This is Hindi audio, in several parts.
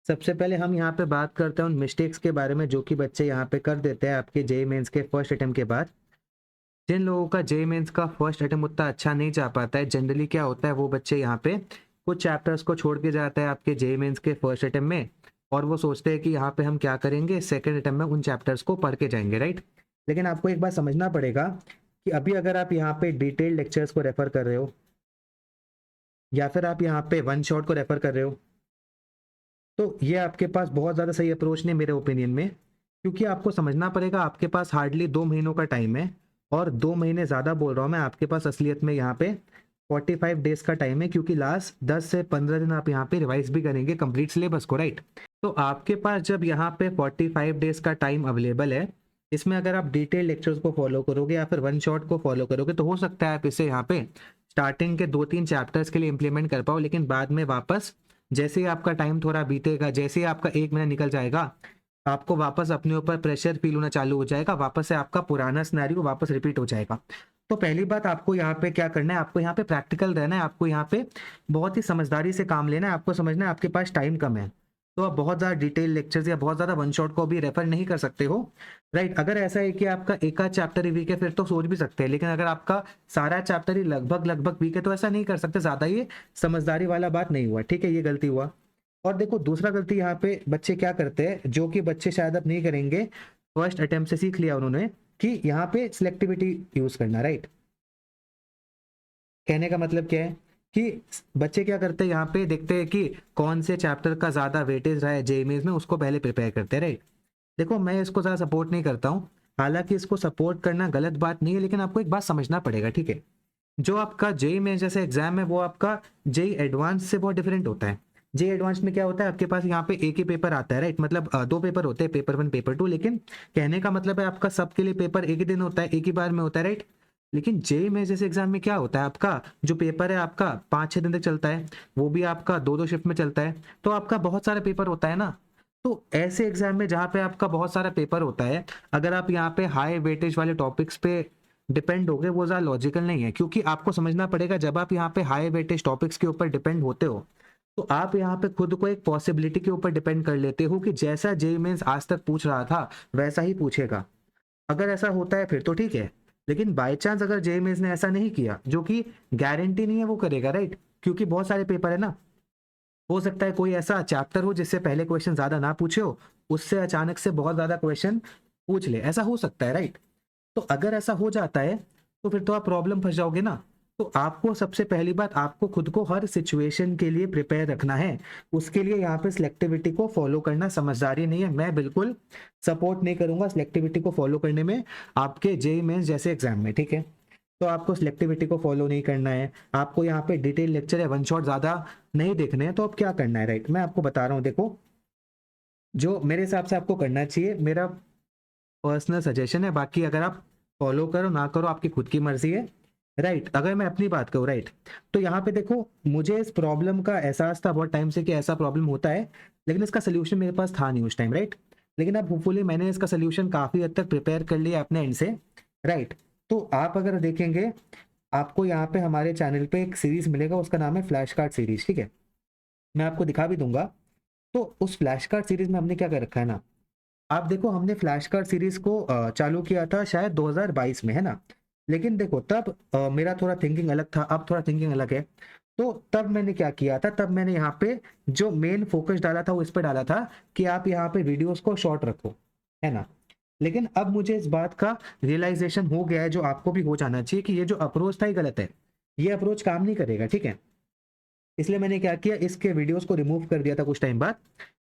सबसे पहले हम यहाँ पे बात करते हैं उन मिस्टेक्स के बारे में जो कि बच्चे यहाँ पे कर देते हैं आपके जेईई मेंस के फर्स्ट अटेम्प्ट के बाद। जिन लोगों का जेईई मेंस का फर्स्ट अटेम्प्ट उतना अच्छा नहीं जा पाता है, जनरली क्या होता है वो बच्चे यहाँ पे कुछ चैप्टर्स को छोड़ के जाते हैं आपके जेईई मेंस के फर्स्ट अटेम्प्ट में, और वो सोचते हैं कि यहाँ पे हम क्या करेंगे, सेकंड अटेम्प्ट में उन चैप्टर्स को पढ़ के जाएंगे, राइट। लेकिन आपको एक बात समझना पड़ेगा कि अभी अगर आप यहाँ पे डिटेल लेक्चर्स को रेफर कर रहे हो या फिर आप यहाँ पे वन शॉट को रेफर कर रहे हो, तो ये आपके पास बहुत ज़्यादा सही अप्रोच नहीं मेरे ओपिनियन में, क्योंकि आपको समझना पड़ेगा आपके पास हार्डली 2 महीनों का टाइम है, और 2 महीने ज़्यादा बोल रहा हूँ मैं, आपके पास असलियत में यहाँ पे 45 डेज का टाइम है, क्योंकि लास्ट 10 से 15 दिन आप यहाँ पे रिवाइज भी करेंगे कंप्लीट सिलेबस को, राइट। तो आपके पास जब यहाँ पे 45 डेज का टाइम अवेलेबल है, इसमें अगर आप डिटेल लेक्चर्स को फॉलो करोगे या फिर वन शॉट को फॉलो करोगे तो हो सकता है आप इसे यहाँ पे स्टार्टिंग के 2-3 चैप्टर्स के लिए इंप्लीमेंट कर पाओ, लेकिन बाद में वापस जैसे ही आपका टाइम थोड़ा बीतेगा, जैसे ही आपका 1 महीना निकल जाएगा, आपको वापस अपने ऊपर प्रेशर फील होना चालू हो जाएगा, वापस से आपका पुराना सिनेरियो वापस रिपीट हो जाएगा। तो पहली बात आपको यहाँ पे क्या करना है, आपको यहाँ पे प्रैक्टिकल रहना है, आपको यहाँ पे बहुत ही समझदारी से काम लेना है, आपको समझना है आपके पास टाइम कम है, तो आप बहुत ज़्यादा डिटेल लेक्चर्स या बहुत ज़्यादा वन शॉट को भी रेफर नहीं कर सकते हो, राइट। अगर ऐसा है कि आपका एक आध चैप्टर ही वीक है फिर तो सोच भी सकते हैं, लेकिन अगर आपका सारा चैप्टर ही लगभग वीक है तो ऐसा नहीं कर सकते, ज़्यादा ये समझदारी वाला बात नहीं हुआ, ठीक है, ये गलती हुआ। और देखो दूसरा गलती यहाँ पे बच्चे क्या करते हैं, जो कि बच्चे शायद अब नहीं करेंगे, फर्स्ट अटेम्प्ट से सीख लिया उन्होंने कि यहाँ पे सिलेक्टिविटी यूज करना, राइट। कहने का मतलब क्या है कि बच्चे क्या करते हैं, यहाँ पे देखते हैं कि कौन से चैप्टर का ज्यादा वेटेज रहा है जेईई मेंस में, उसको पहले प्रिपेयर करते हैं, राइट। देखो मैं इसको ज्यादा सपोर्ट नहीं करता हूँ, हालांकि इसको सपोर्ट करना गलत बात नहीं है, लेकिन आपको एक बात समझना पड़ेगा, ठीक है। जो आपका जेईई में जैसे एग्जाम है वो आपका जेईई एडवांस से बहुत डिफरेंट होता है। जेईई एडवांस में क्या होता है, आपके पास यहाँ पे एक ही पेपर आता है, राइट, मतलब 2 पेपर होते हैं, पेपर 1 पेपर 2, लेकिन कहने का मतलब है आपका सबके लिए पेपर एक ही दिन होता है, एक ही बार में होता है, राइट। लेकिन जेईई में जैसे एग्जाम में क्या होता है, आपका जो पेपर है आपका 5-6 दिन तक चलता है, वो भी आपका 2-2 शिफ्ट में चलता है, तो आपका बहुत सारा पेपर होता है ना। तो ऐसे एग्जाम में जहाँ पे आपका बहुत सारा पेपर होता है, अगर आप यहाँ पे हाई वेटेज वाले टॉपिक्स पे डिपेंड हो गए, वो ज़्यादा लॉजिकल नहीं है, क्योंकि आपको समझना पड़ेगा जब आप यहाँ पे हाई वेटेज टॉपिक्स के ऊपर डिपेंड होते हो, तो आप यहाँ पे खुद को एक पॉसिबिलिटी के ऊपर डिपेंड कर लेते हो कि जैसा जेईई मेंस आज तक पूछ रहा था वैसा ही पूछेगा। अगर ऐसा होता है फिर तो ठीक है, लेकिन बाय चांस अगर जेईई मेंस ने ऐसा नहीं किया, जो कि गारंटी नहीं है वो करेगा, राइट, क्योंकि बहुत सारे पेपर है ना, हो सकता है कोई ऐसा चैप्टर हो जिससे पहले क्वेश्चन ज्यादा ना पूछे हो, उससे अचानक से बहुत ज्यादा क्वेश्चन पूछ ले, ऐसा हो सकता है, राइट। तो अगर ऐसा हो जाता है तो फिर तो आप प्रॉब्लम फंस जाओगे ना। तो आपको सबसे पहली बात, आपको खुद को हर सिचुएशन के लिए प्रिपेयर रखना है, उसके लिए यहाँ पे सिलेक्टिविटी को फॉलो करना समझदारी नहीं है, मैं बिल्कुल सपोर्ट नहीं करूंगा सिलेक्टिविटी को फॉलो करने में आपके जेईई मेंस जैसे एग्जाम में, ठीक है। तो आपको सिलेक्टिविटी को फॉलो नहीं करना है, आपको यहाँ पे डिटेल लेक्चर या वन शॉट ज्यादा नहीं देखने हैं, तो अब क्या करना है, राइट, मैं आपको बता रहा हूँ। देखो जो मेरे हिसाब से आपको करना चाहिए, मेरा पर्सनल सजेशन है, बाकी अगर आप फॉलो करो ना करो आपकी खुद की मर्जी है, राइट। अगर मैं अपनी बात करूँ, राइट, तो यहाँ पे देखो मुझे इस प्रॉब्लम का एहसास था बहुत टाइम से कि ऐसा प्रॉब्लम होता है, लेकिन इसका सोल्यूशन मेरे पास था नहीं उस टाइम, राइट। लेकिन अब होपफुली मैंने इसका सोल्यूशन काफी हद तक प्रिपेयर कर लिया अपने एंड से, राइट। तो आप अगर देखेंगे, आपको यहाँ पे हमारे चैनल पे एक सीरीज मिलेगा, उसका नाम है फ्लैश कार्ड सीरीज, ठीक है, मैं आपको दिखा भी दूंगा। तो उस फ्लैश कार्ड सीरीज में हमने क्या कर रखा है ना, आप देखो हमने फ्लैश कार्ड सीरीज को चालू किया था शायद 2022 में, है ना। लेकिन देखो तब मेरा थोड़ा थिंकिंग अलग था, अब थोड़ा थिंकिंग अलग है। तो तब मैंने क्या किया था, तब मैंने यहाँ पे जो मेन फोकस डाला था वो इस पे डाला था कि आप यहाँ पे वीडियोस को शॉर्ट रखो, है ना। लेकिन अब मुझे इस बात का रियलाइजेशन हो गया है, जो आपको भी हो जाना चाहिए, कि ये जो अप्रोच था ये गलत है, ये अप्रोच काम नहीं करेगा, ठीक है। इसलिए मैंने क्या किया, इसके वीडियोस को रिमूव कर दिया था कुछ टाइम बाद,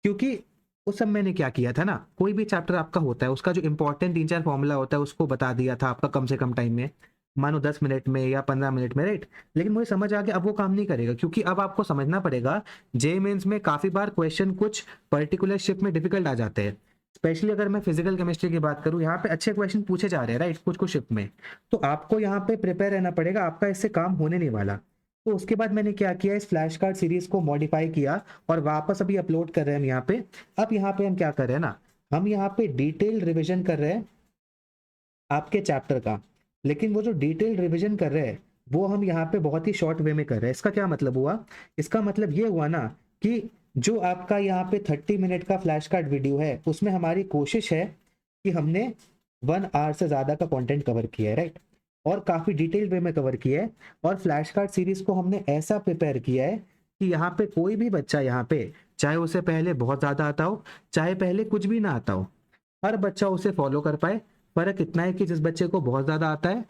क्योंकि उस समय मैंने क्या किया था ना, कोई भी चैप्टर आपका होता है उसका जो इंपॉर्टेंट 3-4 फॉर्मूला होता है उसको बता दिया था आपका कम से कम टाइम में, मानो 10 मिनट में या 15 मिनट में, राइट। लेकिन मुझे समझ आ गया अब वो काम नहीं करेगा, क्योंकि अब आपको समझना पड़ेगा जेईई मेंस में काफी बार क्वेश्चन कुछ पर्टिकुलर शिफ्ट में डिफिकल्ट आ जाते हैं, स्पेशली अगर मैं फिजिकल केमिस्ट्री की बात करूं, यहाँ पे अच्छे क्वेश्चन पूछे जा रहे हैं, राइट, कुछ कुछ शिफ्ट में। तो आपको यहाँ पे प्रिपेयर रहना पड़ेगा, आपका इससे काम होने नहीं वाला। तो उसके बाद मैंने क्या किया, इस फ्लैश कार्ड सीरीज को मॉडिफाई किया और वापस अभी अपलोड कर रहे हैं हम यहाँ पे। अब यहाँ पे हम क्या कर रहे हैं ना, हम यहाँ पे डिटेल रिवीजन कर रहे हैं आपके चैप्टर का, लेकिन वो जो डिटेल रिवीजन कर रहे हैं वो हम यहाँ पे बहुत ही शॉर्ट वे में कर रहे हैं। इसका क्या मतलब हुआ, इसका मतलब ये हुआ ना कि जो आपका यहाँ पे 30 मिनट का फ्लैश कार्ड वीडियो है उसमें हमारी कोशिश है कि हमने 1 आवर से ज़्यादा का कंटेंट कवर किया है, राइट, और काफ़ी डिटेल वे में कवर किया है। और फ्लैश कार्ड सीरीज़ को हमने ऐसा प्रिपेयर किया है कि यहाँ पे कोई भी बच्चा यहाँ पे, चाहे उसे पहले बहुत ज़्यादा आता हो, चाहे पहले कुछ भी ना आता हो, हर बच्चा उसे फॉलो कर पाए। फ़र्क इतना है कि जिस बच्चे को बहुत ज़्यादा आता है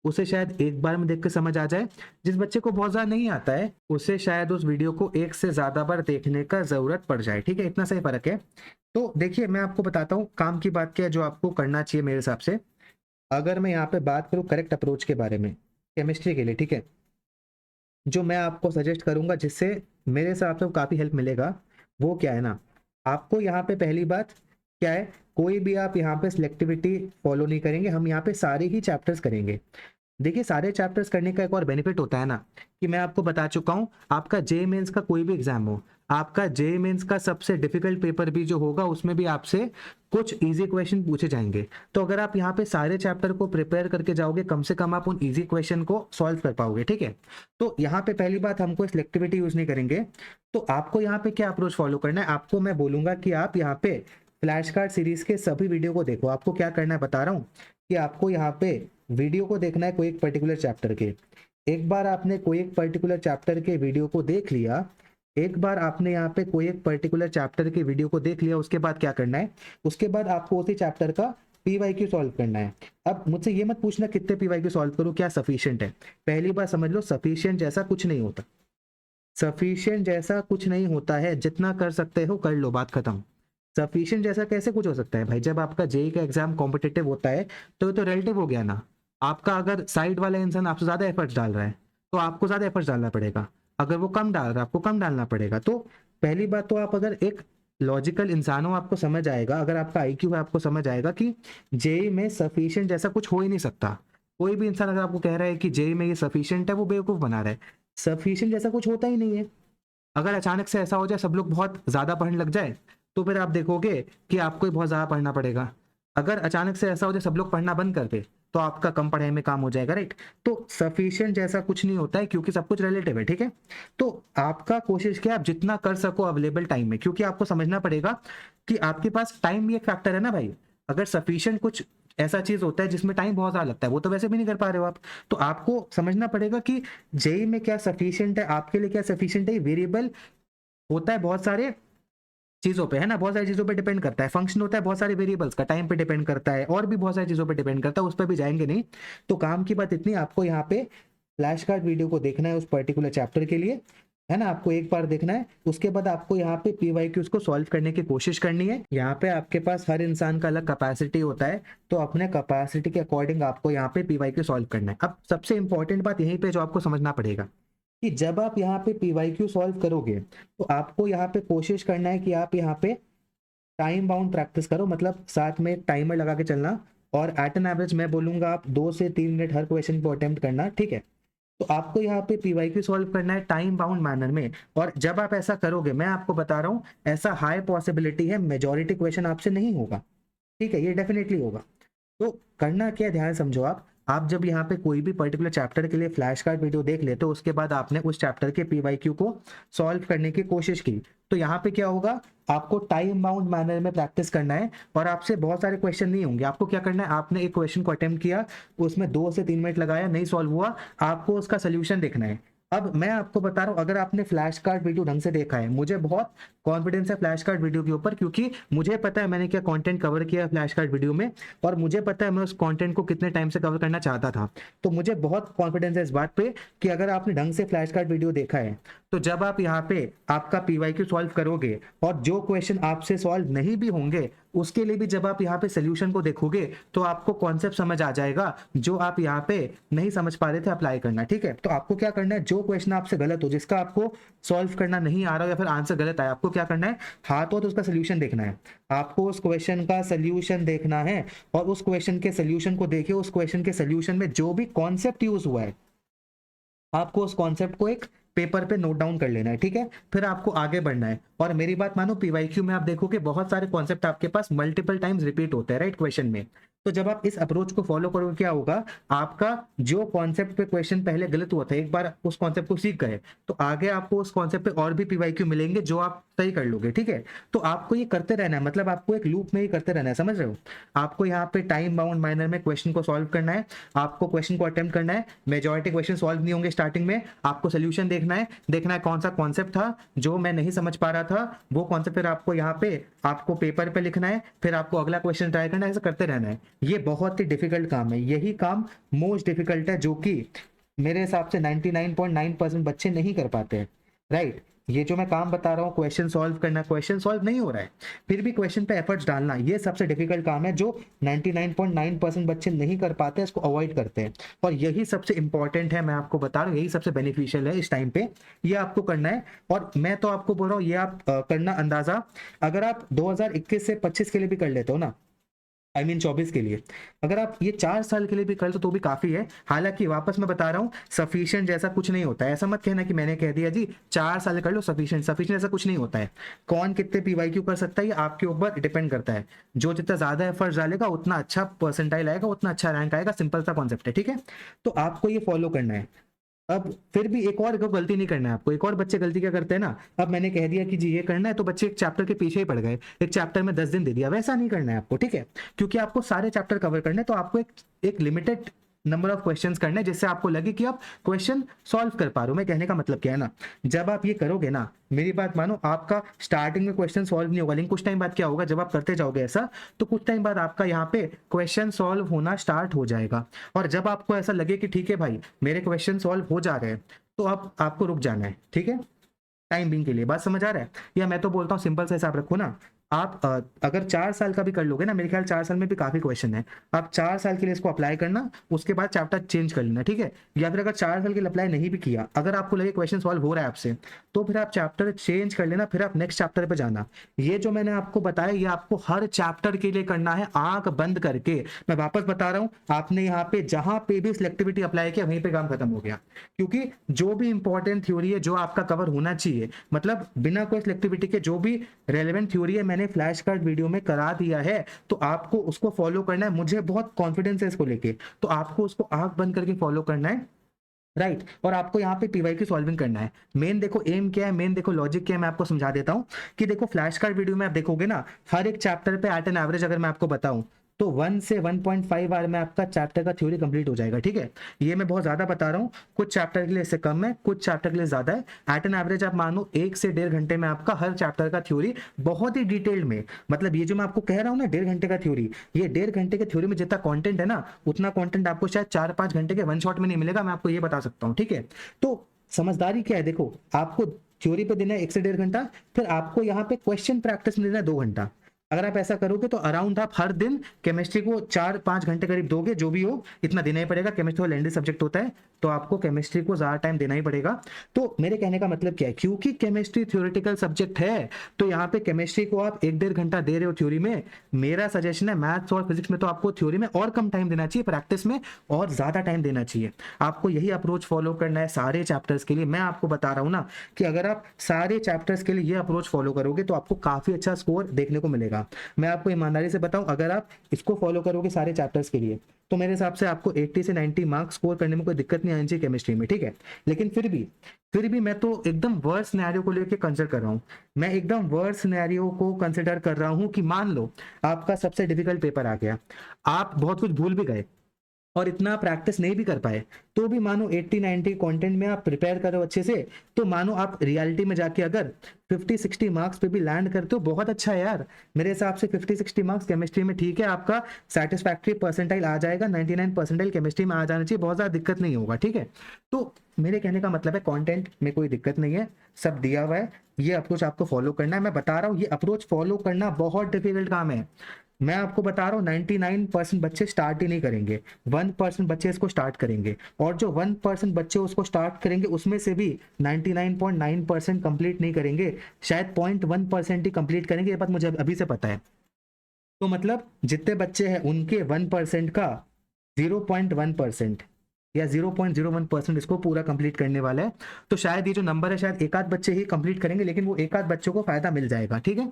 उसे शायद एक बार में देख के समझ आ जाए, जिस बच्चे को बहुत ज़्यादा नहीं आता है उसे शायद उस वीडियो को एक से ज़्यादा बार देखने का ज़रूरत पड़ जाए, ठीक है, इतना सही फ़र्क है। तो देखिए मैं आपको बताता हूँ काम की बात क्या है जो आपको करना चाहिए मेरे हिसाब से। अगर मैं यहाँ पे बात करूँ करेक्ट अप्रोच के बारे में केमिस्ट्री के लिए, ठीक है, जो मैं आपको सजेस्ट करूँगा जिससे मेरे हिसाब से काफ़ी हेल्प मिलेगा, वो क्या है ना, आपको यहाँ पे पहली बात क्या है, कोई भी आप यहाँ पे सिलेक्टिविटी फॉलो नहीं करेंगे, हम यहाँ पे सारे ही चैप्टर्स करेंगे। देखिए सारे चैप्टर्स करने का एक और बेनिफिट होता है ना कि मैं आपको बता चुका हूँ, आपका जे मेंस का कोई भी एग्जाम हो, आपका जे मेंस का सबसे डिफिकल्ट पेपर भी जो होगा उसमें भी आपसे कुछ इजी क्वेश्चन पूछे जाएंगे। तो अगर आप यहाँ पे सारे चैप्टर को प्रिपेयर करके जाओगे कम से कम आप उन इजी क्वेश्चन को सॉल्व कर पाओगे, ठीक है। तो यहाँ पे पहली बात हमको सिलेक्टिविटी यूज नहीं करेंगे। तो आपको यहाँ पे क्या अप्रोच फॉलो करना है, आपको मैं बोलूंगा कि आप यहाँ पे फ्लैश कार्ड सीरीज के सभी वीडियो को देखो। आपको क्या करना है बता रहा हूँ कि आपको यहाँ पे वीडियो को देखना है कोई एक पर्टिकुलर चैप्टर के। एक बार आपने कोई एक पर्टिकुलर चैप्टर के वीडियो को देख लिया, एक बार आपने यहाँ पे कोई एक पर्टिकुलर चैप्टर के वीडियो को देख लिया, उसके बाद क्या करना है, उसके बाद आपको उसी चैप्टर का पीवाईक्यू सॉल्व करना है। अब मुझसे ये मत पूछना कितने पीवाईक्यू सॉल्व करूँ, क्या सफिशिएंट है। पहली बात समझ लो सफिशिएंट जैसा कुछ नहीं होता, सफिशिएंट जैसा कुछ नहीं होता है, जितना कर सकते हो कर लो, बात खत्म। सफिशिएंट जैसा कैसे कुछ हो सकता है भाई, जब आपका जेई का एग्जाम कॉम्पिटिटिव होता है तो ये तो रिलेटिव हो गया ना। आपका अगर साइड वाला इंसान आपसे ज्यादा एफर्ट्स डाल रहा है तो आपको ज्यादा एफर्ट्स डालना पड़ेगा, अगर वो कम डाल रहा है आपको कम डालना पड़ेगा। तो पहली बात तो आप अगर एक लॉजिकल इंसान हो आपको समझ आएगा, अगर आपका आईक्यू है आपको समझ आएगा कि जेई में सफिशिएंट जैसा कुछ हो ही नहीं सकता। कोई भी इंसान अगर आपको कह रहा है कि जेई में ये सफिशिएंट है वो बेवकूफ बना रहा है, सफिशिएंट जैसा कुछ होता ही नहीं है। अगर अचानक से ऐसा हो जाए सब लोग बहुत ज्यादा पढ़ने लग जाए तो फिर आप देखोगे कि आपको ही बहुत ज्यादा पढ़ना पड़ेगा। अगर अचानक से ऐसा हो जाए सब लोग पढ़ना बंद कर दे तो आपका कम पढ़ाई में काम हो जाएगा, राइट। तो सफिशिएंट जैसा कुछ नहीं होता है क्योंकि सब कुछ रिलेटिव है, ठीक है। तो आपका कोशिश क्या आप जितना कर सको अवेलेबल टाइम में, क्योंकि आपको समझना पड़ेगा कि आपके पास टाइम भी एक फैक्टर है ना भाई। अगर सफिशिएंट कुछ ऐसा चीज होता है जिसमें टाइम बहुत ज्यादा लगता है वो तो वैसे भी नहीं कर पा रहे हो आप, तो आपको समझना पड़ेगा कि जेई में क्या सफिशिएंट है आपके लिए, क्या सफिशिएंट है। वेरिएबल होता है बहुत सारे चीजों पे, है ना, बहुत सारी चीजों पे डिपेंड करता है। फंक्शन होता है बहुत सारे वेरिएबल्स का, टाइम पे डिपेंड करता है और भी बहुत सारी चीजों पे डिपेंड करता है, उस पर भी जाएंगे नहीं। तो काम की बात इतनी, आपको यहाँ पे फ्लैश कार्ड वीडियो को देखना है उस पर्टिकुलर चैप्टर के लिए, है ना, आपको एक बार देखना है। उसके बाद आपको यहाँ पे पीवाईक्यूज को सॉल्व करने की कोशिश करनी है। यहाँ पे आपके पास हर इंसान का अलग कैपेसिटी होता है, तो अपने कैपेसिटी के अकॉर्डिंग आपको यहाँ पे पीवाईक्यू सॉल्व करना है। अब सबसे इंपॉर्टेंट बात यहीं पे जो आपको समझना पड़ेगा कि जब आप यहाँ पे पीवाईक्यू सॉल्व करोगे तो आपको यहाँ पे कोशिश करना है कि आप यहाँ पे टाइम बाउंड प्रैक्टिस करो, मतलब साथ में एक टाइमर लगा के चलना। और एट एन एवरेज मैं बोलूंगा आप 2 से 3 मिनट हर क्वेश्चन को अटेम्प्ट करना, ठीक है। तो आपको यहाँ पे पीवाईक्यू सॉल्व करना है टाइम बाउंड मैनर में। और जब आप ऐसा करोगे मैं आपको बता रहा हूँ ऐसा हाई पॉसिबिलिटी है मेजोरिटी क्वेश्चन आपसे नहीं होगा, ठीक है, ये डेफिनेटली होगा। तो करना क्या है, ध्यान समझो। आप जब यहाँ पे कोई भी पर्टिकुलर चैप्टर के लिए फ्लैश कार्ड वीडियो देख लेते हो उसके बाद आपने उस चैप्टर के पीवाईक्यू को सॉल्व करने की कोशिश की, तो यहाँ पे क्या होगा, आपको टाइम बाउंड मैनर में प्रैक्टिस करना है। और आपसे बहुत सारे क्वेश्चन नहीं होंगे, आपको क्या करना है, आपने एक क्वेश्चन को अटेम्प्ट किया, उसमें 2 से 3 मिनट लगाया, नहीं सॉल्व हुआ, आपको उसका सोल्यूशन देखना है। अब मैं आपको बता रहा हूँ अगर आपने फ्लैश कार्ड वीडियो ढंग से देखा है, मुझे बहुत कॉन्फिडेंस है फ्लैश कार्ड वीडियो के ऊपर, क्योंकि मुझे पता है मैंने क्या कंटेंट कवर किया है फ्लैश कार्ड वीडियो में, और मुझे पता है मैं उस कंटेंट को कितने टाइम से कवर करना चाहता था। तो मुझे बहुत कॉन्फिडेंस है इस बात पे कि अगर आपने ढंग से फ्लैश कार्ड वीडियो देखा है तो जब आप यहाँ पे आपका पीवाईक्यू सॉल्व करोगे और जो क्वेश्चन आपसे सॉल्व नहीं भी होंगे उसके लिए भी जब आप यहाँ पे सोल्यूशन को देखोगे तो आपको कॉन्सेप्ट समझ आ जाएगा जो आप यहाँ पे नहीं समझ पा रहे थे अप्लाई करना, ठीक है। तो आपको क्या करना है, जो क्वेश्चन आपसे गलत हो, जिसका आपको सॉल्व करना नहीं आ रहा हो या फिर आंसर गलत आया, आपको क्या करना है, हाथों तो उसका सोल्यूशन देखना है। आपको उस क्वेश्चन का सोल्यूशन देखना है और उस क्वेश्चन के सोल्यूशन को देखिए, उस क्वेश्चन के सोल्यूशन में जो भी कॉन्सेप्ट यूज हुआ है आपको उस कॉन्सेप्ट को एक पेपर पे नोट डाउन कर लेना है, ठीक है। फिर आपको आगे बढ़ना है। और मेरी बात मानो पीवाईक्यू में आप देखो कि बहुत सारे कॉन्सेप्ट आपके पास मल्टीपल टाइम्स रिपीट होते हैं, राइट, क्वेश्चन में। तो जब आप इस अप्रोच को फॉलो करोगे क्या होगा, आपका जो कॉन्सेप्ट पे क्वेश्चन पहले गलत हुआ था, एक बार उस कॉन्सेप्ट को सीख गए तो आगे आपको उस कॉन्सेप्ट पे और भी पीवाईक्यू मिलेंगे जो आप सही कर लोगे, ठीक है। तो आपको ये करते रहना है, मतलब आपको एक लूप में ही करते रहना है, समझ रहे हो। आपको यहाँ पे टाइम बाउंड माइनर में क्वेश्चन को सॉल्व करना है, आपको क्वेश्चन को अटेम्प्ट करना है, मेजॉरिटी क्वेश्चन सॉल्व नहीं होंगे स्टार्टिंग में, आपको सोल्यूशन देखना है कौन सा कॉन्सेप्ट था जो मैं नहीं समझ पा रहा था, वो कॉन्सेप्ट फिर आपको यहाँ पे आपको पेपर पे लिखना है, फिर आपको अगला क्वेश्चन ट्राई करना है, ऐसा करते रहना है। ये बहुत ही डिफिकल्ट काम है, यही काम मोस्ट डिफिकल्ट है, जो कि मेरे हिसाब से 99.9% बच्चे नहीं कर पाते हैं, राइट। ये जो मैं काम बता रहा हूँ, क्वेश्चन सॉल्व करना, क्वेश्चन सॉल्व नहीं हो रहा है फिर भी क्वेश्चन पे एफर्ट्स डालना, ये सबसे डिफिकल्ट काम है जो 99.9% बच्चे नहीं कर पाते, इसको अवॉइड करते हैं। और यही सबसे इंपॉर्टेंट है, मैं आपको बता रहा हूँ, यही सबसे बेनिफिशियल है इस टाइम पे, ये आपको करना है। और मैं तो आपको बोल रहा हूँ ये आप करना अंदाजा, अगर आप 2021 से 25 के लिए भी कर लेते हो ना, आई मीन 24 के लिए, अगर आप ये 4 साल के लिए भी कर तो भी काफी है। हालांकि वापस मैं बता रहा हूँ, सफिशिएंट जैसा कुछ नहीं होता है, ऐसा मत कहना कि मैंने कह दिया जी 4 साल कर लो सफिशिएंट ऐसा कुछ नहीं होता है। कौन कितने पीवाईक्यू कर सकता है ये आपके ऊपर डिपेंड करता है, जो जितना ज्यादा एफर्ट डालेगा उतना अच्छा परसेंटाइल आएगा, उतना अच्छा रैंक आएगा, सिंपल सा कॉन्सेप्ट है, ठीक है। तो आपको ये फॉलो करना है। अब फिर भी एक और गलती नहीं करना है आपको, एक और बच्चे गलती क्या करते हैं ना, अब मैंने कह दिया कि जी ये करना है तो बच्चे एक चैप्टर के पीछे ही पड़ गए, एक चैप्टर में 10 दिन दे दिया, वैसा नहीं करना है आपको, ठीक है। क्योंकि आपको सारे चैप्टर कवर करने हैं, तो आपको एक लिमिटेड नंबर ऑफ क्वेश्चंस करने हैं जिससे आपको लगे कि आप क्वेश्चन सॉल्व कर पा रहे हो। मैं कहने का मतलब क्या है ना, जब आप ये करोगे ना, मेरी बात मानो, आपका स्टार्टिंग में क्वेश्चन सॉल्व नहीं होगा, लेकिन कुछ टाइम बाद क्या होगा, जब आप करते जाओगे ऐसा, तो कुछ टाइम बाद आपका यहाँ पे क्वेश्चन सॉल्व होना स्टार्ट हो जाएगा। और जब आपको ऐसा लगे कि ठीक है भाई मेरे क्वेश्चन सॉल्व हो जा रहे हैं, तो अब आपको रुक जाना है, ठीक है, टाइम बिंग के लिए। बात समझ आ रहा है, या मैं तो बोलता हूँ सिंपल सा हिसाब रखो ना, आप अगर 4 साल का भी कर लोगे ना, मेरे ख्याल 4 साल में भी काफी क्वेश्चन है, आप 4 साल के लिए इसको अप्लाई करना, उसके बाद चैप्टर चेंज कर लेना, ठीक है। या फिर अगर 4 साल के लिए अप्लाई नहीं भी किया, अगर आपको लगे क्वेश्चन सॉल्व हो रहा है आपसे, तो फिर आप चैप्टर चेंज कर लेना, फिर आप नेक्स्ट चैप्टर पे जाना। ये जो मैंने आपको बताया ये आपको हर चैप्टर के लिए करना है, आंख बंद करके। मैं वापस बता रहा हूँ, आपने यहाँ पे जहां पे भी सिलेक्टिविटी अप्लाई किया वहीं पे काम खत्म हो गया, क्योंकि जो भी इंपॉर्टेंट थ्योरी है जो आपका कवर होना चाहिए, मतलब बिना कोई सिलेक्टिविटी के जो भी रेलेवेंट थ्योरी है मैंने फ्लैश कार्ड वीडियो में करा दिया है, तो आपको उसको फॉलो करना है। मुझे बहुत कॉन्फिडेंस है इसको लेके, तो आपको उसको आंख बंद करके फॉलो करना है, राइट। और आपको यहाँ पे पीवाई की सॉल्विंग करना है। मेन देखो एम क्या है, मेन देखो लॉजिक क्या है, मैं आपको समझा देता हूँ कि देखो फ्लैश कार्ड वीडियो में आप देखोगे ना, हर एक चैप्टर पे एट एन एवरेज अगर मैं आपको बताऊं तो 1 से 1.5 आवर में आपका चैप्टर का थ्योरी कंप्लीट हो जाएगा, ठीक है। ये मैं बहुत ज्यादा बता रहा हूँ, कुछ चैप्टर के लिए इससे कम है, कुछ चैप्टर के लिए ज्यादा है। एट एन एवरेज आप मानो 1 से 1.5 घंटे में आपका हर चैप्टर का थ्योरी बहुत ही डिटेल्ड में, मतलब ये जो मैं आपको कह रहा हूँ ना 1.5 घंटे का थ्योरी, ये 1.5 घंटे के थ्योरी में जितना कंटेंट है ना, उतना कंटेंट आपको शायद 4-5 घंटे के वन शॉट में नहीं मिलेगा, मैं आपको ये बता सकता हूँ, ठीक है। तो समझदारी क्या है, देखो आपको थ्योरी पे देना है 1 से 1.5 घंटा, फिर आपको यहाँ पे क्वेश्चन प्रैक्टिस में देना है 2 घंटा। अगर आप ऐसा करोगे तो अराउंड आप हर दिन केमिस्ट्री को 4-5 घंटे करीब दोगे, जो भी हो इतना देना ही पड़ेगा, केमिस्ट्री लेंडी सब्जेक्ट होता है तो आपको केमिस्ट्री को ज्यादा टाइम देना ही पड़ेगा। तो मेरे कहने का मतलब क्या है, क्योंकि केमिस्ट्री थ्योरेटिकल सब्जेक्ट है, तो यहाँ पे केमिस्ट्री को आप 1-1.5 घंटा दे रहे हो थ्योरी में, मेरा सजेशन है मैथ्स और फिजिक्स में तो आपको थ्योरी में और कम टाइम देना चाहिए, प्रैक्टिस में और ज्यादा टाइम देना चाहिए। आपको यही अप्रोच फॉलो करना है सारे चैप्टर्स के लिए। मैं आपको बता रहा हूँ ना कि अगर आप सारे चैप्टर्स के लिए ये अप्रोच फॉलो करोगे तो आपको काफी अच्छा स्कोर देखने को मिलेगा। मैं आपको ईमानदारी से बताऊं, अगर आप इसको फॉलो करोगे सारे चैप्टर्स के लिए, तो मेरे हिसाब से आपको 80 से 90 मार्क्स स्कोर करने में कोई दिक्कत नहीं आनी चाहिए केमिस्ट्री में, ठीक है। लेकिन फिर भी मैं तो एकदम वर्स्ट सिनेरियो को लेके कंसिडर कर रहा हूँ, मैं एकदम वर्स्ट सिनेरियो को कंसिडर कर रहा हूँ कि मान लो आपका सबसे डिफिकल्ट पेपर आ गया, आप बहुत कुछ भूल भी गए और इतना प्रैक्टिस नहीं भी कर पाए, तो भी मानो 80-90 कंटेंट में आप प्रिपेयर करो अच्छे से, तो मानो आप रियलिटी में जाके अगर 50-60 मार्क्स पे भी लैंड करते हो, बहुत अच्छा है यार। मेरे हिसाब से 50-60 मार्क्स केमिस्ट्री में ठीक है, आपका सेटिस्फैक्ट्री परसेंटाइल आ जाएगा, 99 परसेंटाइल केमिस्ट्री में आ जाना चाहिए, बहुत ज्यादा दिक्कत नहीं होगा, ठीक है। तो मेरे कहने का मतलब है कंटेंट में कोई दिक्कत नहीं है, सब दिया हुआ है, ये अप्रोच आपको फॉलो करना है। मैं बता रहा हूँ ये अप्रोच फॉलो करना बहुत डिफिकल्ट काम है। मैं आपको बता रहा हूँ 99% बच्चे स्टार्ट ही नहीं करेंगे, 1% बच्चे इसको स्टार्ट करेंगे, और जो 1% बच्चे उसको स्टार्ट करेंगे उसमें से भी 99.9% कंप्लीट नहीं करेंगे, शायद 0.1% ही कंप्लीट करेंगे, ये बात मुझे अभी से पता है। तो मतलब जितने बच्चे हैं उनके 1% का 0.1% या 0.01% इसको पूरा कंप्लीट करने वाला है। तो शायद ये जो नंबर है शायद एक आध बच्चे ही कंप्लीट करेंगे, लेकिन वो एक आध बच्चों को फायदा मिल जाएगा, ठीक है।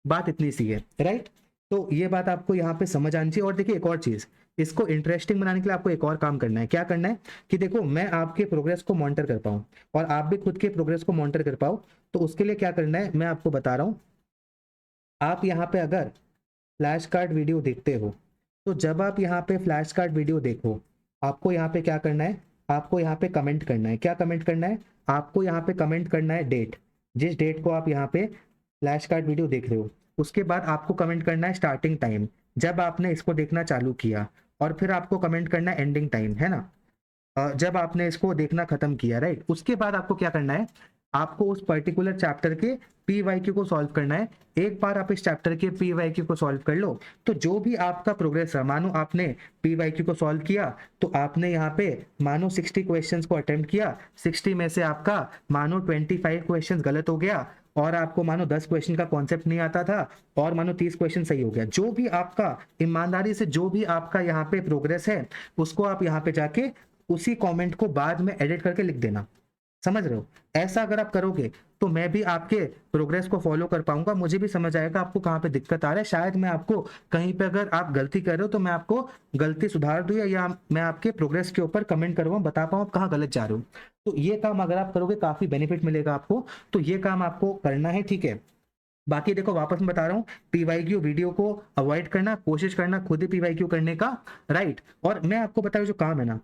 बात इतनी सी है, राइट। तो ये बात आपको यहाँ पे समझ आनी चाहिए। और देखिए एक और चीज, इसको इंटरेस्टिंग बनाने के लिए आपको एक और काम करना है। क्या करना है कि देखो मैं आपके प्रोग्रेस को मॉनिटर कर पाऊँ और आप भी खुद के प्रोग्रेस को मॉनिटर कर पाओ, तो उसके लिए क्या करना है मैं आपको बता रहा हूँ। आप यहाँ पे अगर फ्लैश कार्ड वीडियो देखते हो, तो जब आप यहाँ पे फ्लैश कार्ड वीडियो देखो, आपको यहाँ पे क्या करना है, आपको यहाँ पे कमेंट करना है। क्या कमेंट करना है, आपको यहाँ पे कमेंट करना है डेट, जिस डेट को आप यहाँ पे फ्लैश कार्ड वीडियो देख रहे हो। उसके बाद आपको कमेंट करना है स्टार्टिंग टाइम, जब आपने इसको देखना चालू किया। और फिर आपको कमेंट करना है एंडिंग टाइम, है ना, जब आपने इसको देखना खत्म किया, राइट। उसके बाद आपको क्या करना है, आपको उस पर्टिकुलर चैप्टर के पीवाईक्यू को सॉल्व करना है। एक बार आप इस चैप्टर के पीवाईक्यू को सॉल्व कर लो, तो जो भी आपका प्रोग्रेस है, मानो आपने पीवाईक्यू को सॉल्व किया, तो आपने यहाँ पे मानो 60 क्वेश्चंस को अटेम्प्ट किया, 60 में से आपका मानो 25 क्वेश्चंस गलत हो गया, और आपको मानो 10 क्वेश्चन का कॉन्सेप्ट नहीं आता था, और मानो 30 क्वेश्चन सही हो गया। जो भी आपका ईमानदारी से जो भी आपका यहाँ पे प्रोग्रेस है, उसको आप यहाँ पे जाके उसी कमेंट को बाद में एडिट करके लिख देना। समझ रहे हो, ऐसा अगर आप करोगे तो मैं भी आपके प्रोग्रेस को फॉलो कर पाऊंगा, मुझे भी समझ आएगा आपको कहाँ पे दिक्कत आ रहा है। शायद मैं आपको कहीं पे अगर आप गलती कर रहे हो तो मैं आपको गलती सुधार दूं, या मैं आपके प्रोग्रेस के ऊपर कमेंट करवाऊं, बता पाऊं आप कहाँ गलत जा रहे हो। तो ये काम अगर आप करोगे काफी बेनिफिट मिलेगा आपको, तो ये काम आपको करना है, ठीक है। बाकी देखो वापस मैं बता रहा हूँ, पीवाईक्यू वीडियो को अवॉइड करना, कोशिश करना खुद ही पीवाईक्यू करने का, राइट। और मैं आपको बता रहा हूं, जो काम है ना,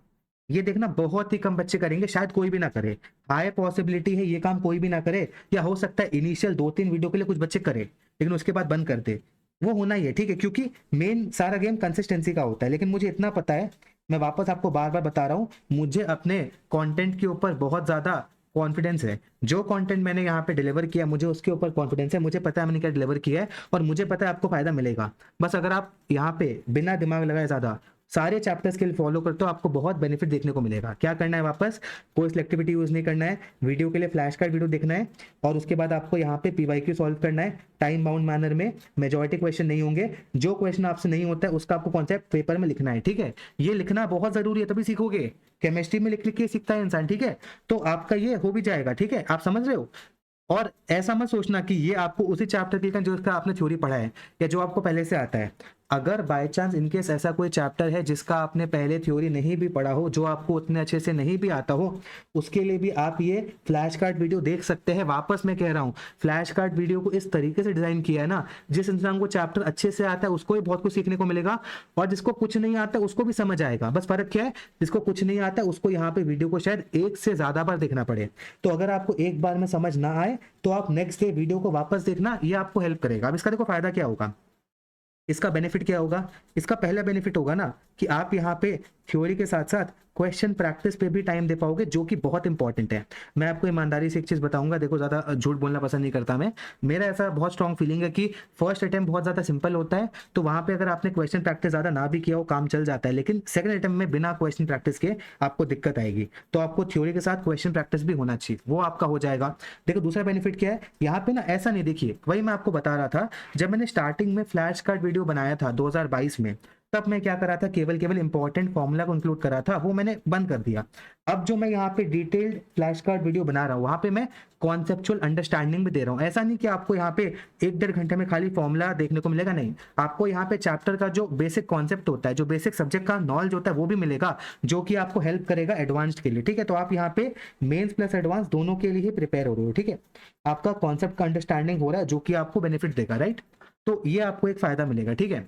ये देखना बहुत ही कम बच्चे करेंगे, शायद कोई भी ना करे। हाई पॉसिबिलिटी है ये काम कोई भी ना करे, या हो सकता है इनिशियल 2-3 वीडियो के लिए कुछ बच्चे करे, लेकिन उसके बाद बंद कर दे। वो होना ही है, ठीक है, क्योंकि मेन सारा गेम कंसिस्टेंसी का होता है। लेकिन मुझे इतना पता है, मैं वापस आपको बार बार बता रहा हूँ, मुझे अपने कंटेंट के ऊपर बहुत ज्यादा कॉन्फिडेंस है। जो कंटेंट मैंने यहाँ पे डिलीवर किया, मुझे उसके ऊपर कॉन्फिडेंस है, मुझे पता है मैंने क्या डिलीवर किया है, और मुझे पता है आपको फायदा मिलेगा। बस अगर आप यहाँ पे बिना दिमाग लगाए ज्यादा सारे चैप्टर्स के लिए फॉलो करते हो, आपको बहुत बेनिफिट देखने को मिलेगा। क्या करना है, वापस कोई सिलेक्टिविटी यूज नहीं करना है, वीडियो के लिए फ्लैश कार्ड वीडियो देखना है, और उसके बाद आपको यहाँ पे पीवाईक्यू सॉल्व करना है टाइम बाउंड मैनर में। मेजॉरिटी क्वेश्चन नहीं होंगे, जो क्वेश्चन आपसे नहीं होता है उसका आपको कॉन्सेप्ट पेपर में लिखना है, ठीक है। ये लिखना बहुत जरूरी है, तभी सीखोगे। केमिस्ट्री में लिख लिख के सीखता है इंसान, ठीक है। तो आपका ये हो भी जाएगा, ठीक है, आप समझ रहे हो। और ऐसा मत सोचना कि ये आपको उसी चैप्टर के जो इसका आपने थ्योरी पढ़ा है या जो आपको पहले से आता है। अगर बाय चांस इनकेस ऐसा कोई चैप्टर है जिसका आपने पहले थ्योरी नहीं भी पढ़ा हो, जो आपको उतने अच्छे से नहीं भी आता हो, उसके लिए भी आप ये फ्लैश कार्ड वीडियो देख सकते हैं। वापस मैं कह रहा हूँ, फ्लैश कार्ड वीडियो को इस तरीके से डिजाइन किया है ना, जिस इंसान को चैप्टर अच्छे से आता है उसको भी बहुत कुछ सीखने को मिलेगा, और जिसको कुछ नहीं आता उसको भी समझ आएगा। बस फर्क क्या है, जिसको कुछ नहीं आता उसको यहाँ पे वीडियो को शायद एक से ज्यादा बार देखना पड़े। तो अगर आपको एक बार में समझ ना आए तो आप नेक्स्ट डे वीडियो को वापस देखना, ये आपको हेल्प करेगा। अब इसका देखो फायदा क्या होगा, इसका बेनिफिट क्या होगा। इसका पहला बेनिफिट होगा ना कि आप यहाँ पे थ्योरी के साथ साथ क्वेश्चन प्रैक्टिस पे भी टाइम दे पाओगे, जो कि बहुत इंपॉर्टेंट है। मैं आपको ईमानदारी से एक चीज बताऊंगा, देखो ज्यादा झूठ बोलना पसंद नहीं करता मैं, मेरा ऐसा बहुत स्ट्रॉन्ग फीलिंग है कि फर्स्ट अटेम्प्ट बहुत ज्यादा सिंपल होता है, तो वहां पे अगर आपने क्वेश्चन प्रैक्टिस ज्यादा ना भी किया हो काम चल जाता है। लेकिन सेकंड अटेम्प्ट में बिना क्वेश्चन प्रैक्टिस के आपको दिक्कत आएगी, तो आपको थ्योरी के साथ क्वेश्चन प्रैक्टिस भी होना चाहिए, वो आपका हो जाएगा। देखो दूसरा बेनिफिट क्या है यहाँ पे ना, ऐसा नहीं, देखिए वही मैं आपको बता रहा था, जब मैंने स्टार्टिंग में फ्लैश कार्ड वीडियो बनाया था 2022 में, तब मैं क्या करा था, केवल केवल इंपॉर्टेंट फॉर्मूला को इंक्लूड करा था, वो मैंने बंद कर दिया। अब जो मैं यहाँ पे डिटेल्ड फ्लैश कार्ड वीडियो बना रहा हूँ, वहां पे मैं कॉन्सेप्चुअल अंडरस्टैंडिंग भी दे रहा हूँ। ऐसा नहीं कि आपको यहाँ पे 1-1.5 घंटे में खाली फॉर्मूला देखने को मिलेगा, नहीं, आपको यहाँ पे चैप्टर का जो बेसिक कॉन्सेप्ट होता है, जो बेसिक सब्जेक्ट का नॉलेज होता है, वो भी मिलेगा, जो कि आपको हेल्प करेगा एडवांस्ड के लिए, ठीक है। तो आप यहाँ पे मेंस प्लस एडवांस दोनों के लिए प्रिपेयर हो रहे हो, ठीक है। आपका कॉन्सेप्ट का अंडरस्टैंडिंग हो रहा है, जो कि आपको बेनिफिट देगा, राइट। तो ये आपको एक फायदा मिलेगा, ठीक है।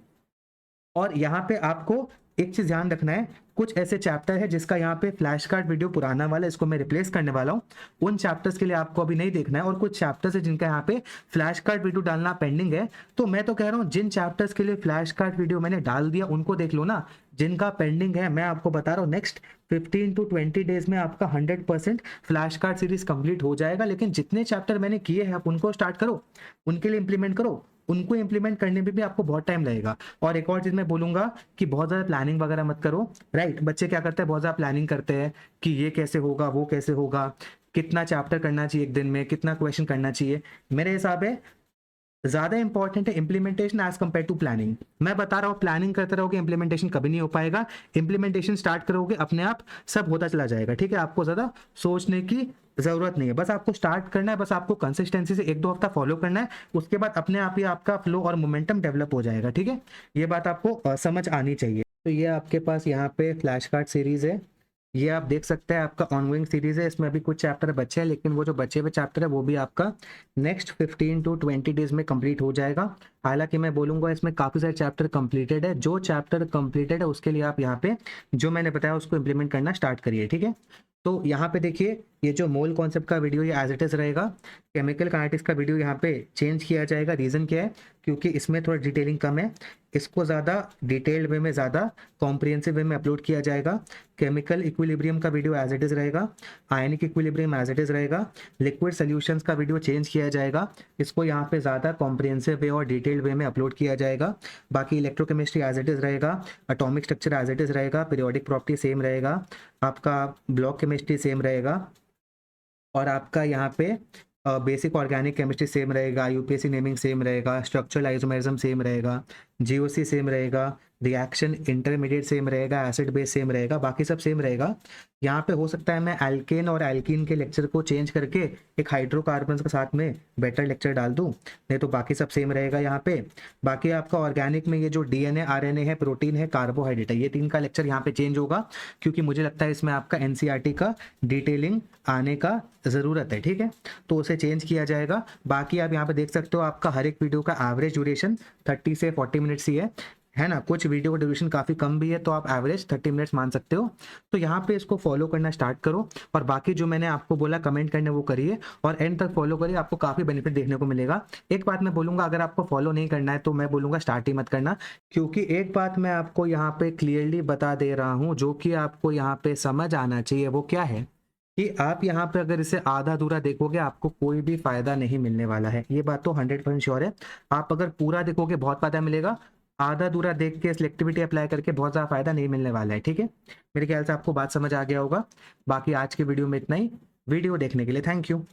और यहाँ पे आपको एक चीज ध्यान रखना है, कुछ ऐसे चैप्टर है जिसका यहाँ पे फ्लैश कार्ड वीडियो पुराना वाला, इसको मैं रिप्लेस करने वाला हूँ, उन चैप्टर्स के लिए आपको अभी नहीं देखना है। और कुछ चैप्टर्स है जिनका यहाँ पे फ्लैश कार्ड वीडियो डालना पेंडिंग है, तो मैं तो कह रहा हूँ जिन चैप्टर्स के लिए फ्लैश कार्ड वीडियो मैंने डाल दिया उनको देख लो ना। जिनका पेंडिंग है, मैं आपको बता रहा हूँ नेक्स्ट 15 to 20 डेज में आपका 100% फ्लैश कार्ड सीरीज कंप्लीट हो जाएगा। लेकिन जितने चैप्टर मैंने किए हैं आप उनको स्टार्ट करो, उनके लिए इंप्लीमेंट करो, उनको इंप्लीमेंट करने में भी आपको बहुत टाइम लगेगा। और एक और चीज मैं बोलूंगा कि बहुत ज्यादा प्लानिंग वगैरह मत करो, राइट। बच्चे क्या करते हैं, बहुत ज्यादा प्लानिंग करते हैं कि ये कैसे होगा, वो कैसे होगा, कितना चैप्टर करना चाहिए एक दिन में, कितना क्वेश्चन करना चाहिए। मेरे हिसाब है ज्यादा इंपॉर्टेंट है implementation as compare to planning. मैं बता रहा हूँ प्लानिंग करते रहोगे इंप्लीमेंटेशन कभी नहीं हो पाएगा, इंप्लीमेंटेशन स्टार्ट करोगे अपने आप सब होता चला जाएगा, ठीक है। आपको ज्यादा सोचने की जरूरत नहीं है, बस आपको स्टार्ट करना है, बस आपको कंसिस्टेंसी से 1-2 हफ्ता फॉलो करना है, उसके बाद अपने आप ही आपका फ्लो और मोमेंटम डेवलप हो जाएगा, ठीक है। ये बात आपको समझ आनी चाहिए। तो ये आपके पास यहाँ पे फ्लैश कार्ड सीरीज है, ये आप देख सकते हैं आपका ऑनगोइंग सीरीज है, इसमें अभी कुछ चैप्टर बचे हैं, लेकिन वो जो बचे हुए चैप्टर है वो भी आपका नेक्स्ट 15 टू 20 डेज में कंप्लीट हो जाएगा। हालांकि मैं बोलूंगा इसमें काफी सारे चैप्टर कंप्लीटेड है, जो चैप्टर कंप्लीटेड है उसके लिए आप यहाँ पे जो मैंने बताया उसको इंप्लीमेंट करना स्टार्ट करिए, ठीक है। तो यहाँ पे देखिए, ये जो मोल कॉन्सेप्ट का वीडियो ये एज इट इज रहेगा, केमिकल काइनेटिक्स का वीडियो यहाँ पे चेंज किया जाएगा। रीजन क्या है, क्योंकि इसमें थोड़ा डिटेलिंग कम है, इसको ज़्यादा डिटेल्ड वे में, ज़्यादा कॉम्प्रिहेंसिव वे में अपलोड किया जाएगा। केमिकल इक्विलिब्रियम का वीडियो एज इट इज रहेगा, ionic equilibrium as it is रहेगा। लिक्विड सोल्यूशंस का वीडियो चेंज किया जाएगा, इसको यहाँ पे ज़्यादा कॉम्प्रिहेंसिव वे और डिटेल्ड वे में अपलोड किया जाएगा। बाकी इलेक्ट्रोकेमिस्ट्री एज इट इज रहेगा, atomic structure as it is रहेगा, पीरियोडिक प्रॉपर्टी सेम रहेगा, आपका ब्लॉक केमिस्ट्री सेम रहेगा, और आपका यहाँ पे बेसिक ऑर्गेनिक केमिस्ट्री सेम रहेगा, यूपीएससी नेमिंग सेम रहेगा, स्ट्रक्चरल आइसोमेरिज्म सेम रहेगा, जीओसी सेम रहेगा, रिएक्शन इंटरमीडिएट सेम रहेगा, एसिड बेस सेम रहेगा, बाकी सब सेम रहेगा। यहाँ पे हो सकता है मैं एल्केन और एल्कीन के लेक्चर को चेंज करके एक हाइड्रोकार्बन के साथ में बेटर लेक्चर डाल दूँ, नहीं तो बाकी सब सेम रहेगा यहाँ पे। बाकी आपका ऑर्गेनिक में ये जो डीएनए आरएनए है, प्रोटीन है, कार्बोहाइड्रेट है, ये 3 का लेक्चर यहाँ पे चेंज होगा, क्योंकि मुझे लगता है इसमें आपका एनसीईआरटी का डिटेलिंग आने का ज़रूरत है, ठीक है, तो उसे चेंज किया जाएगा। बाकी आप यहाँ पे देख सकते हो आपका हर एक वीडियो का एवरेज ड्यूरेशन 30 से 40 मिनट्स ही है ना। कुछ वीडियो का ड्यूरेशन काफ़ी कम भी है, तो आप एवरेज 30 मिनट्स मान सकते हो। तो यहाँ पे इसको फॉलो करना स्टार्ट करो, और बाकी जो मैंने आपको बोला कमेंट करने वो करिए, और एंड तक फॉलो करिए, आपको काफ़ी बेनिफिट देखने को मिलेगा। एक बात मैं बोलूँगा, अगर आपको फॉलो नहीं करना है तो मैं बोलूँगा स्टार्ट ही मत करना, क्योंकि एक बात मैं आपको यहाँ पे क्लियरली बता दे रहा हूँ, जो कि आपको यहाँ पे समझ आना चाहिए, वो क्या है कि आप यहाँ पे अगर इसे आधा अधूरा देखोगे आपको कोई भी फायदा नहीं मिलने वाला है। ये बात तो 100% श्योर है। आप अगर पूरा देखोगे बहुत फायदा मिलेगा, आधा अधूरा देख के सिलेक्टिविटी अप्लाई करके बहुत ज़्यादा फायदा नहीं मिलने वाला है, ठीक है। मेरे ख्याल से आपको बात समझ आ गया होगा। बाकी आज के वीडियो में इतना ही। वीडियो देखने के लिए थैंक यू।